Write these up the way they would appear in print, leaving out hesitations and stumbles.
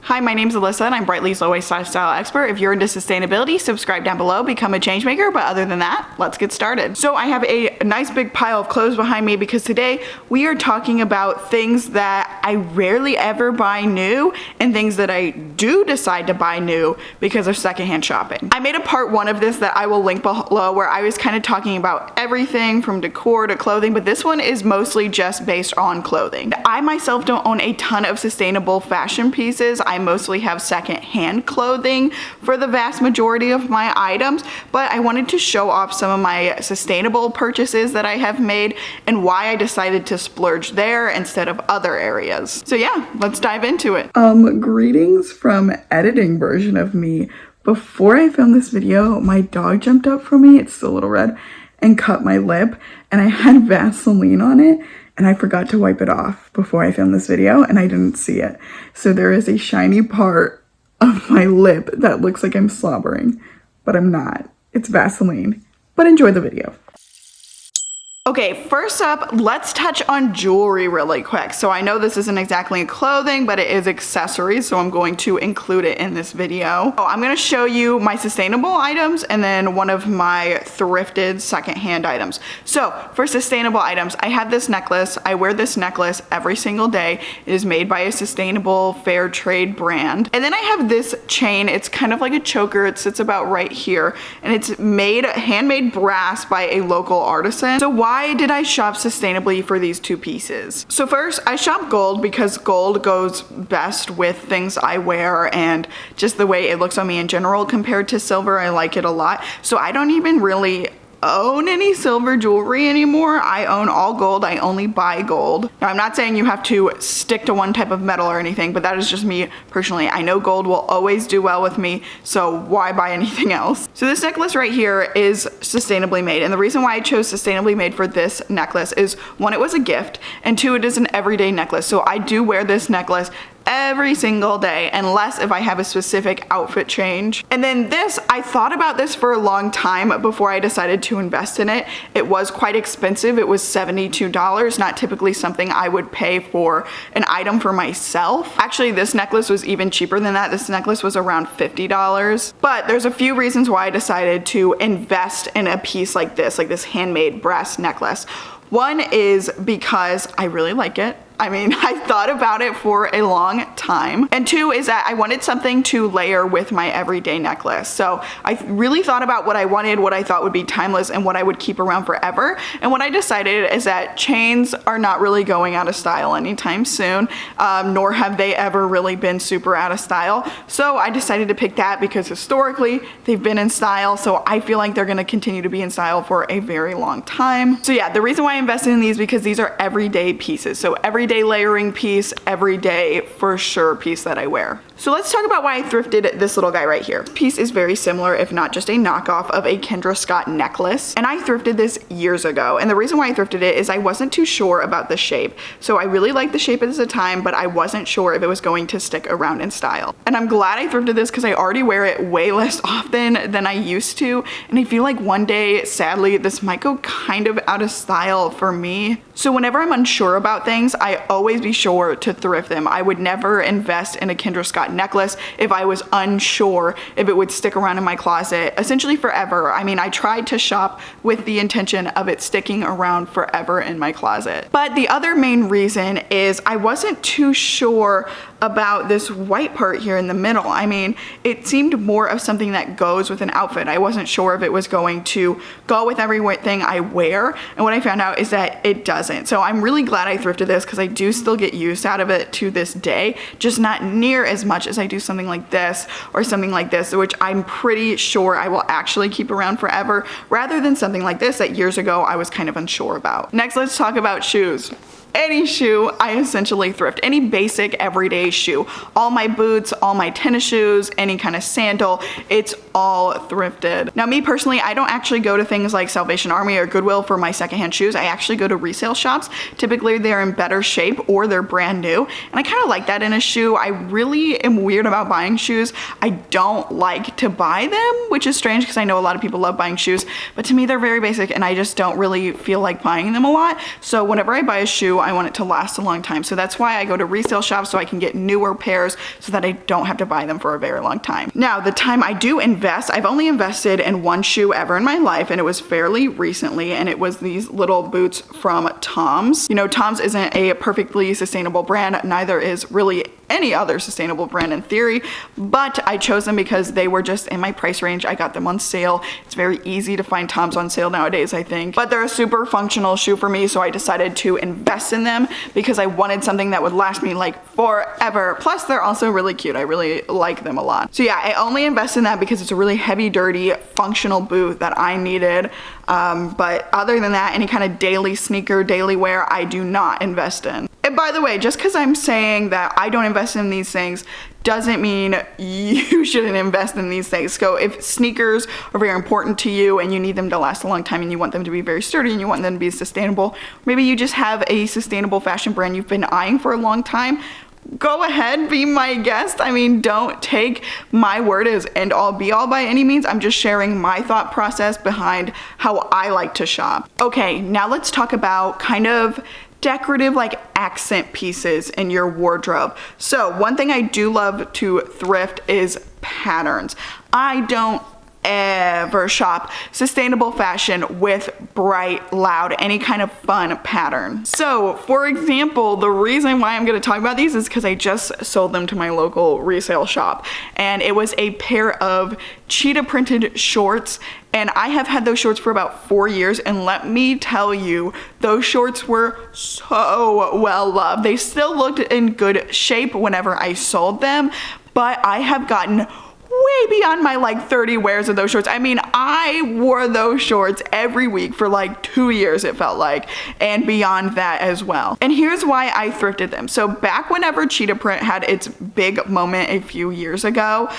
Hi, my name's Alyssa and I'm Brightly's low waist lifestyle expert. If you're into sustainability, subscribe down below, become a change maker. But other than that, let's get started. So I have a nice big pile of clothes behind me because today we are talking about things that I rarely ever buy new and things that I do decide to buy new because of secondhand shopping. I made a part 1 of this that I will link below where I was kind of talking about everything from decor to clothing, but this one is mostly just based on clothing. I myself don't own a ton of sustainable fashion pieces. I mostly have secondhand clothing for the vast majority of my items, but I wanted to show off some of my sustainable purchases that I have made and why I decided to splurge there instead of other areas. So yeah, let's dive into it. Greetings from editing version of me. Before I filmed this video, my dog jumped up from me, it's still a little red, and cut my lip, and I had Vaseline on it. And I forgot to wipe it off before I filmed this video and I didn't see it. So there is a shiny part of my lip that looks like I'm slobbering, but I'm not. It's Vaseline. But enjoy the video. Okay, first up, let's touch on jewelry really quick. So I know this isn't exactly clothing, but it is accessories, so I'm going to include it in this video. I'm gonna show you my sustainable items and then one of my thrifted secondhand items. So for sustainable items, I have this necklace. I wear this necklace every single day. It is made by a sustainable fair trade brand. And then I have this chain. It's kind of like a choker. It sits about right here, and it's made handmade brass by a local artisan. So why did I shop sustainably for these two pieces? So first, I shop gold because gold goes best with things I wear and just the way it looks on me in general compared to silver. I like it a lot. So I don't even really own any silver jewelry anymore. I own all gold. I only buy gold. Now, I'm not saying you have to stick to one type of metal or anything, but that is just me personally. I know gold will always do well with me, so why buy anything else? So this necklace right here is sustainably made, and the reason why I chose sustainably made for this necklace is 1, it was a gift, and 2, it is an everyday necklace. So I do wear this necklace every single day, unless if I have a specific outfit change. And then this, I thought about this for a long time before I decided to invest in it. It was quite expensive. It was $72, not typically something I would pay for an item for myself. Actually, this necklace was even cheaper than that. This necklace was around $50. But there's a few reasons why I decided to invest in a piece like this handmade brass necklace. 1 is because I really like it. I mean, I thought about it for a long time. And 2 is that I wanted something to layer with my everyday necklace. So I really thought about what I wanted, what I thought would be timeless, and what I would keep around forever. And what I decided is that chains are not really going out of style anytime soon, nor have they ever really been super out of style. So I decided to pick that because historically they've been in style. So I feel like they're gonna continue to be in style for a very long time. So yeah, the reason why I invested in these because these are everyday pieces. So everyday layering piece, everyday for sure piece that I wear. So let's talk about why I thrifted this little guy right here. This piece is very similar, if not just a knockoff of a Kendra Scott necklace. And I thrifted this years ago. And the reason why I thrifted it is I wasn't too sure about the shape. So I really liked the shape at the time, but I wasn't sure if it was going to stick around in style. And I'm glad I thrifted this because I already wear it way less often than I used to. And I feel like one day, sadly, this might go kind of out of style for me. So whenever I'm unsure about things, I always be sure to thrift them. I would never invest in a Kendra Scott necklace if I was unsure if it would stick around in my closet essentially forever. I mean, I tried to shop with the intention of it sticking around forever in my closet. But the other main reason is I wasn't too sure about this white part here in the middle. I mean, it seemed more of something that goes with an outfit. I wasn't sure if it was going to go with everything I wear, and what I found out is that it doesn't. So I'm really glad I thrifted this because I do still get use out of it to this day, just not near as much as I do something like this or something like this, which I'm pretty sure I will actually keep around forever, rather than something like this that years ago I was kind of unsure about. Next, let's talk about shoes. Any shoe I essentially thrift, any basic everyday shoe. All my boots, all my tennis shoes, any kind of sandal, it's all thrifted. Now, me personally, I don't actually go to things like Salvation Army or Goodwill for my secondhand shoes. I actually go to resale shops. Typically, they're in better shape or they're brand new. And I kind of like that in a shoe. I really am weird about buying shoes. I don't like to buy them, which is strange because I know a lot of people love buying shoes, but to me, they're very basic and I just don't really feel like buying them a lot. So whenever I buy a shoe, I want it to last a long time. So that's why I go to resale shops so I can get newer pairs so that I don't have to buy them for a very long time. Now, the time I do invest, I've only invested in one shoe ever in my life, and it was fairly recently, and it was these little boots from Tom's. You know, Tom's isn't a perfectly sustainable brand, neither is really any other sustainable brand in theory, but I chose them because they were just in my price range. I got them on sale. It's very easy to find Tom's on sale nowadays, I think, but they're a super functional shoe for me, so I decided to invest in them because I wanted something that would last me like forever. Plus, they're also really cute. I really like them a lot. So yeah, I only invest in that because it's a really heavy, dirty, functional boot that I needed. But other than that, any kind of daily sneaker, daily wear, I do not invest in. And by the way, just because I'm saying that I don't invest in these things doesn't mean you shouldn't invest in these things. So if sneakers are very important to you and you need them to last a long time and you want them to be very sturdy and you want them to be sustainable, maybe you just have a sustainable fashion brand you've been eyeing for a long time, go ahead, be my guest. I mean, don't take my word as end all be all by any means. I'm just sharing my thought process behind how I like to shop. Okay, now let's talk about kind of decorative like accent pieces in your wardrobe. So one thing I do love to thrift is patterns. I don't ever shop sustainable fashion with bright, loud, any kind of fun pattern. So for example, the reason why I'm going to talk about these is because I just sold them to my local resale shop, and it was a pair of cheetah printed shorts, and I have had those shorts for about 4 years, and let me tell you, those shorts were so well loved. They still looked in good shape whenever I sold them, but I have gotten way beyond my like 30 wears of those shorts. I mean, I wore those shorts every week for like 2 years, it felt like, and beyond that as well. And here's why I thrifted them. So back whenever cheetah print had its big moment a few years ago,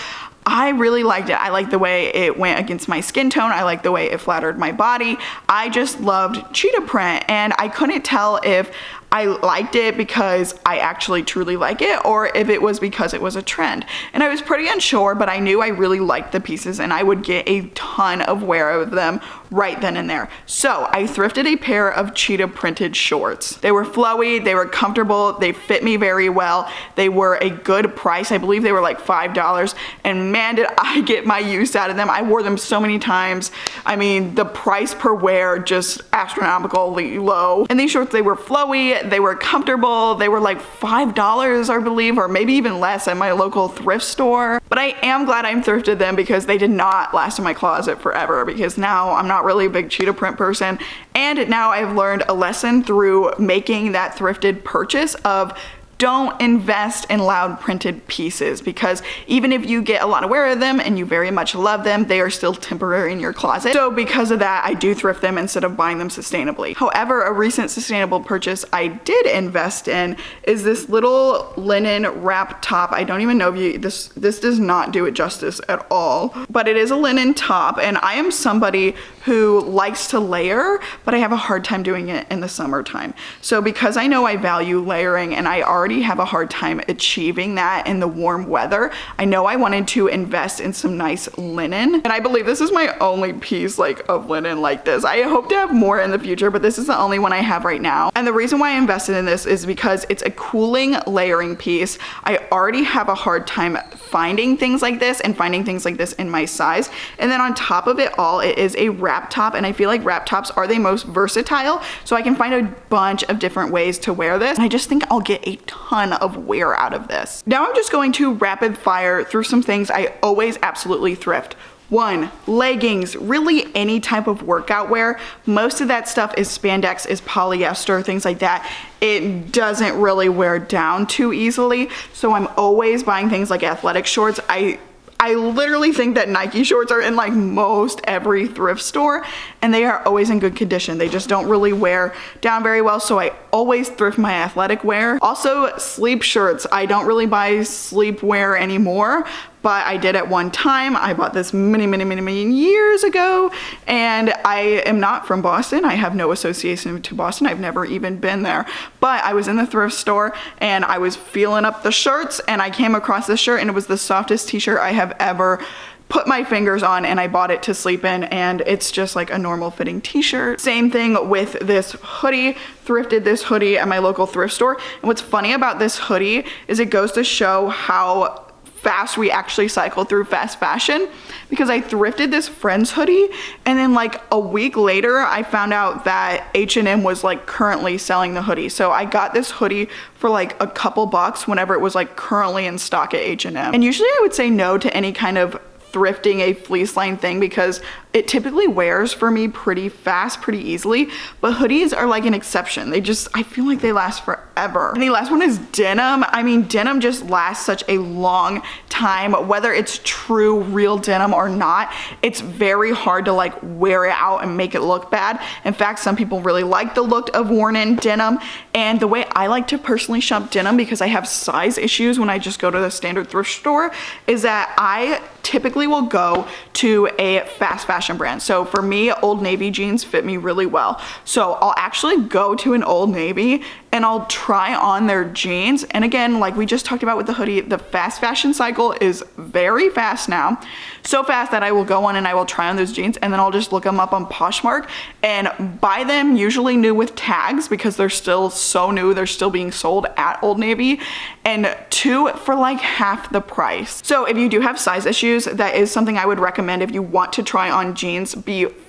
I really liked it. I liked the way it went against my skin tone. I liked the way it flattered my body. I just loved cheetah print, and I couldn't tell if I liked it because I actually truly like it or if it was because it was a trend. And I was pretty unsure, but I knew I really liked the pieces and I would get a ton of wear of them right then and there. So I thrifted a pair of cheetah printed shorts. They were flowy, they were comfortable, they fit me very well. They were a good price. I believe they were like $5, and man, did I get my use out of them. I wore them so many times. I mean, the price per wear just astronomically low. And these shorts, they were flowy, they were comfortable, they were like $5, I believe, or maybe even less at my local thrift store. But I am glad I thrifted them because they did not last in my closet forever, because now I'm not really a big cheetah print person, and now I've learned a lesson through making that thrifted purchase of don't invest in loud printed pieces, because even if you get a lot of wear of them and you very much love them, they are still temporary in your closet. So because of that, I do thrift them instead of buying them sustainably. However, a recent sustainable purchase I did invest in is this little linen wrap top. I don't even know if you, this does not do it justice at all, but it is a linen top, and I am somebody who likes to layer, but I have a hard time doing it in the summertime. So because I know I value layering and I already have a hard time achieving that in the warm weather, I know I wanted to invest in some nice linen, and I believe this is my only piece like of linen like this. I hope to have more in the future, but this is the only one I have right now. And the reason why I invested in this is because it's a cooling layering piece. I already have a hard time finding things like this and finding things like this in my size. And then on top of it all, it is a wrap top, and I feel like wrap tops are the most versatile, so I can find a bunch of different ways to wear this. And I just think I'll get a ton of wear out of this. Now I'm just going to rapid fire through some things I always absolutely thrift. 1, leggings, really any type of workout wear. Most of that stuff is spandex, is polyester, things like that. It doesn't really wear down too easily, so I'm always buying things like athletic shorts. I literally think that Nike shorts are in like most every thrift store, and they are always in good condition. They just don't really wear down very well, so I always thrift my athletic wear. Also, sleep shirts. I don't really buy sleep wear anymore, but I did at one time. I bought this many years ago, and I am not from Boston. I have no association to Boston. I've never even been there, but I was in the thrift store and I was feeling up the shirts and I came across this shirt, and it was the softest t-shirt I have ever put my fingers on, and I bought it to sleep in, and it's just like a normal fitting t-shirt. Same thing with this hoodie. Thrifted this hoodie at my local thrift store, and what's funny about this hoodie is it goes to show how fast we actually cycle through fast fashion, because I thrifted this friend's hoodie and then like a week later I found out that H&M was like currently selling the hoodie. So I got this hoodie for like a couple bucks whenever it was like currently in stock at H&M. And usually I would say no to any kind of thrifting a fleece line thing because it typically wears for me pretty fast, pretty easily, but hoodies are like an exception. I feel like they last forever. And the last one is denim. I mean, denim just lasts such a long time, whether it's true real denim or not. It's very hard to like wear it out and make it look bad. In fact, some people really like the look of worn in denim, and the way I like to personally shop denim, because I have size issues when I just go to the standard thrift store, is that I typically will go to a fast fashion brand. So for me, Old Navy jeans fit me really well. So I'll actually go to an Old Navy and I'll try on their jeans. And again, like we just talked about with the hoodie, the fast fashion cycle is very fast now. So fast that I will go on and I will try on those jeans, and then I'll just look them up on Poshmark and buy them, usually new with tags because they're still so new. They're still being sold at Old Navy, and two for like half the price. So if you do have size issues, that is something I would recommend if you want to try on jeans before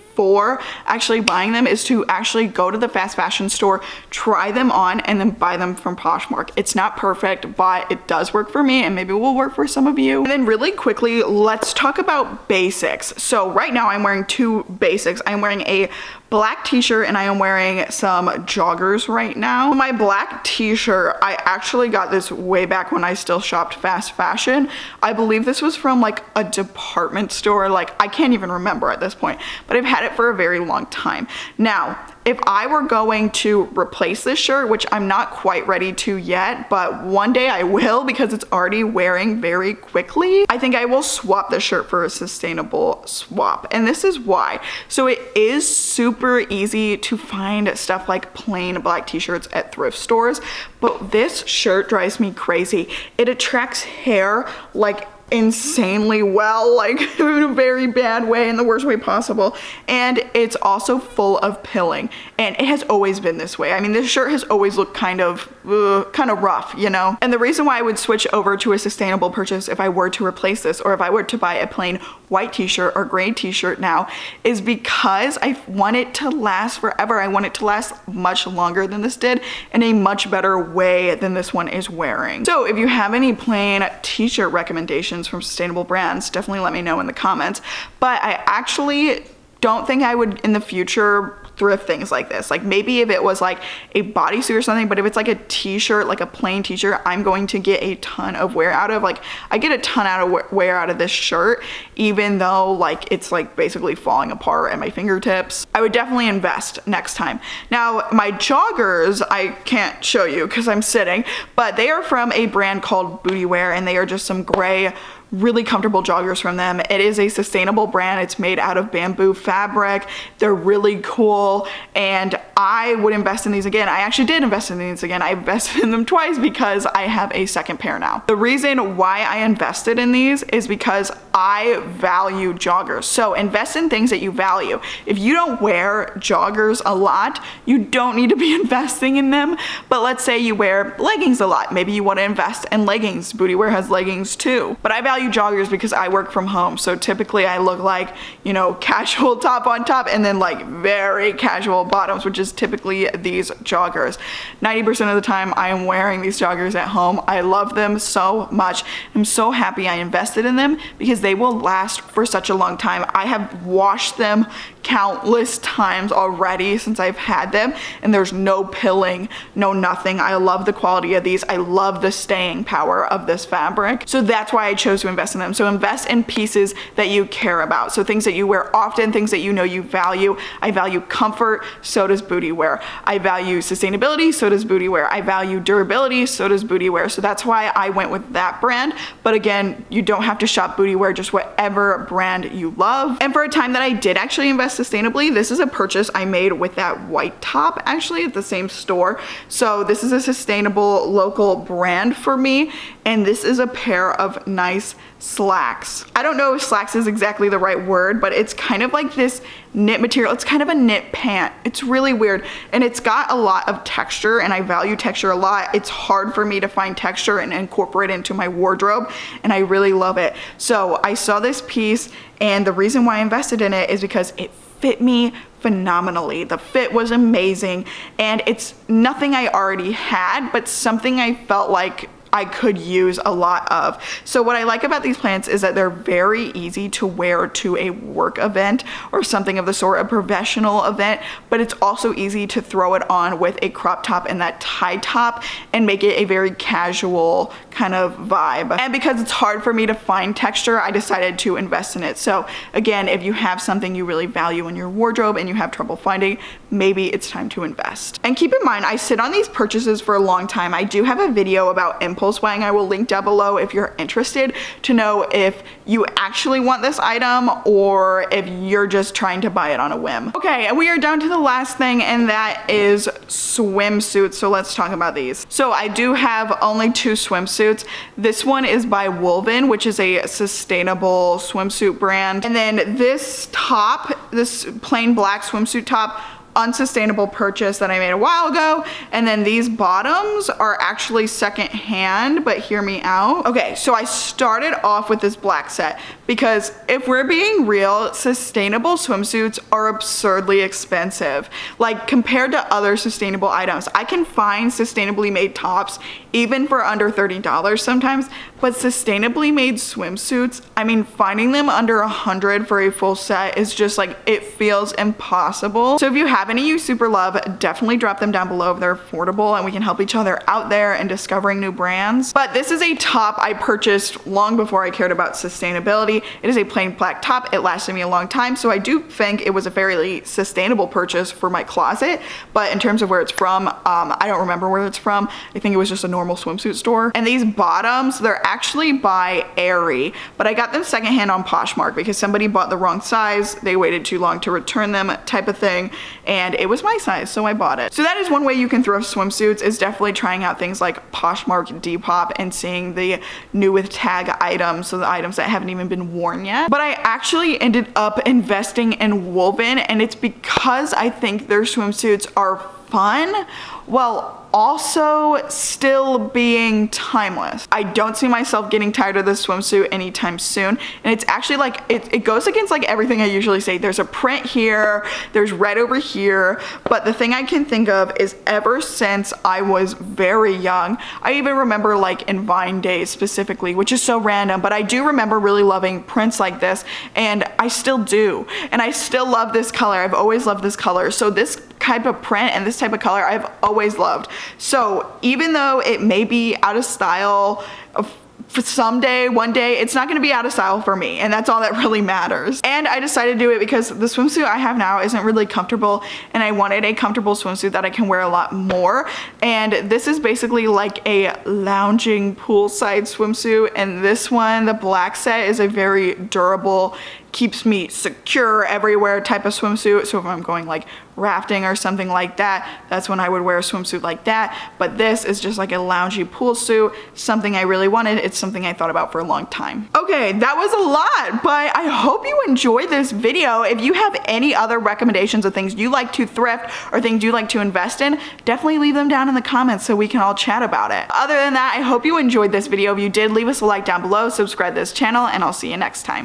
actually buying them, is to actually go to the fast fashion store, try them on, and then buy them from Poshmark. It's not perfect, but it does work for me, and maybe it will work for some of you. And then really quickly, let's talk about basics. So right now I'm wearing two basics. I'm wearing a black t-shirt and I am wearing some joggers right now. My black t-shirt, I actually got this way back when I still shopped fast fashion. I believe this was from like a department store. Like I can't even remember at this point, but I've had it for a very long time. Now, if I were going to replace this shirt, which I'm not quite ready to yet, but one day I will because it's already wearing very quickly, I think I will swap the shirt for a sustainable swap. And this is why. So it is super easy to find stuff like plain black t-shirts at thrift stores, but this shirt drives me crazy. It attracts hair like insanely well, like in a very bad way, in the worst way possible, and it's also full of pilling, and it has always been this way. I mean, this shirt has always looked kind of rough, you know. And the reason why I would switch over to a sustainable purchase if I were to replace this, or if I were to buy a plain white t-shirt or gray t-shirt now, is because I want it to last forever. I want it to last much longer than this did, in a much better way than this one is wearing. So if you have any plain t-shirt recommendations from sustainable brands, definitely let me know in the comments. But I actually don't think I would in the future thrift things like this. Like maybe if it was like a bodysuit or something, but if it's like a t-shirt, like a plain t-shirt, I'm going to get a ton of wear out of. Like I get a ton of wear out of this shirt, even though like it's like basically falling apart at my fingertips. I would definitely invest next time. Now my joggers, I can't show you because I'm sitting, but they are from a brand called Booty Wear, and they are just some gray, really comfortable joggers from them. It is a sustainable brand. It's made out of bamboo fabric. They're really cool, and I would invest in these again. I actually did invest in these again. I invested in them twice because I have a second pair now. The reason why I invested in these is because I value joggers. So invest in things that you value. If you don't wear joggers a lot, you don't need to be investing in them. But let's say you wear leggings a lot. Maybe you want to invest in leggings. Booty Wear has leggings too. But I value joggers because I work from home. So typically I look like, you know, casual top on top and then like very casual bottoms, which is typically these joggers. 90% of the time I am wearing these joggers at home. I love them so much. I'm so happy I invested in them because they will last for such a long time. I have washed them countless times already since I've had them, and there's no pilling, no nothing. I love the quality of these. I love the staying power of this fabric. So that's why I chose to invest in them. So invest in pieces that you care about. So things that you wear often, things that you know you value. I value comfort, so does booty wear. I value sustainability, so does booty wear. I value durability, so does booty wear. So that's why I went with that brand. But again, you don't have to shop booty wear, just whatever brand you love. And for a time that I did actually invest sustainably, this is a purchase I made with that white top actually at the same store. So this is a sustainable local brand for me, and this is a pair of nice slacks. I don't know if slacks is exactly the right word, but it's kind of like this knit material. It's kind of a knit pant. It's really weird, and it's got a lot of texture, and I value texture a lot. It's hard for me to find texture and incorporate it into my wardrobe, and I really love it. So I saw this piece, and the reason why I invested in it is because it fit me phenomenally. The fit was amazing, and it's nothing I already had, but something I felt like I could use a lot of. So what I like about these pants is that they're very easy to wear to a work event or something of the sort, a professional event, but it's also easy to throw it on with a crop top and that tie top and make it a very casual kind of vibe. And because it's hard for me to find texture, I decided to invest in it. So again, if you have something you really value in your wardrobe and you have trouble finding, maybe it's time to invest. And keep in mind, I sit on these purchases for a long time. I do have a video about impulse buying I will link down below if you're interested to know if you actually want this item or if you're just trying to buy it on a whim. Okay, and we are down to the last thing, and that is swimsuits. So let's talk about these. So I do have only 2 swimsuits. This one is by Woven, which is a sustainable swimsuit brand. And then this top, this plain black swimsuit top, unsustainable purchase that I made a while ago. And then these bottoms are actually secondhand, but hear me out. Okay, so I started off with this black set because if we're being real, sustainable swimsuits are absurdly expensive. Like compared to other sustainable items, I can find sustainably made tops even for under $30 sometimes, but sustainably made swimsuits, I mean, finding them under $100 for a full set is just like, it feels impossible. So if you have any you super love, definitely drop them down below if they're affordable and we can help each other out there and discovering new brands. But this is a top I purchased long before I cared about sustainability. It is a plain black top. It lasted me a long time, so I do think it was a fairly sustainable purchase for my closet. But in terms of where it's from, I don't remember where it's from. I think it was just a normal swimsuit store. And these bottoms, they're actually by Aerie, but I got them secondhand on Poshmark because somebody bought the wrong size. They waited too long to return them, type of thing, and it was my size, so I bought it. So that is one way you can thrift swimsuits, is definitely trying out things like Poshmark, Depop, and seeing the new with tag items, so the items that haven't even been worn yet. But I actually ended up investing in Woven, and it's because I think their swimsuits are fun while also still being timeless. I don't see myself getting tired of this swimsuit anytime soon, and it's actually like, it goes against like everything I usually say. There's a print here, there's red over here, but the thing I can think of is ever since I was very young, I even remember like in Vine days specifically, which is so random, but I do remember really loving prints like this, and I still do, and I still love this color. I've always loved this color. So this type of print and this type of color I've always loved. So even though it may be out of style for someday, one day, it's not going to be out of style for me, and that's all that really matters. And I decided to do it because the swimsuit I have now isn't really comfortable, and I wanted a comfortable swimsuit that I can wear a lot more. And this is basically like a lounging poolside swimsuit, and this one, the black set, is a very durable, keeps me secure everywhere type of swimsuit. So if I'm going like rafting or something like that, that's when I would wear a swimsuit like that. But this is just like a loungy pool suit, something I really wanted. It's something I thought about for a long time. Okay, that was a lot, but I hope you enjoyed this video. If you have any other recommendations of things you like to thrift or things you like to invest in, definitely leave them down in the comments so we can all chat about it. Other than that, I hope you enjoyed this video. If you did, leave us a like down below, subscribe to this channel, and I'll see you next time.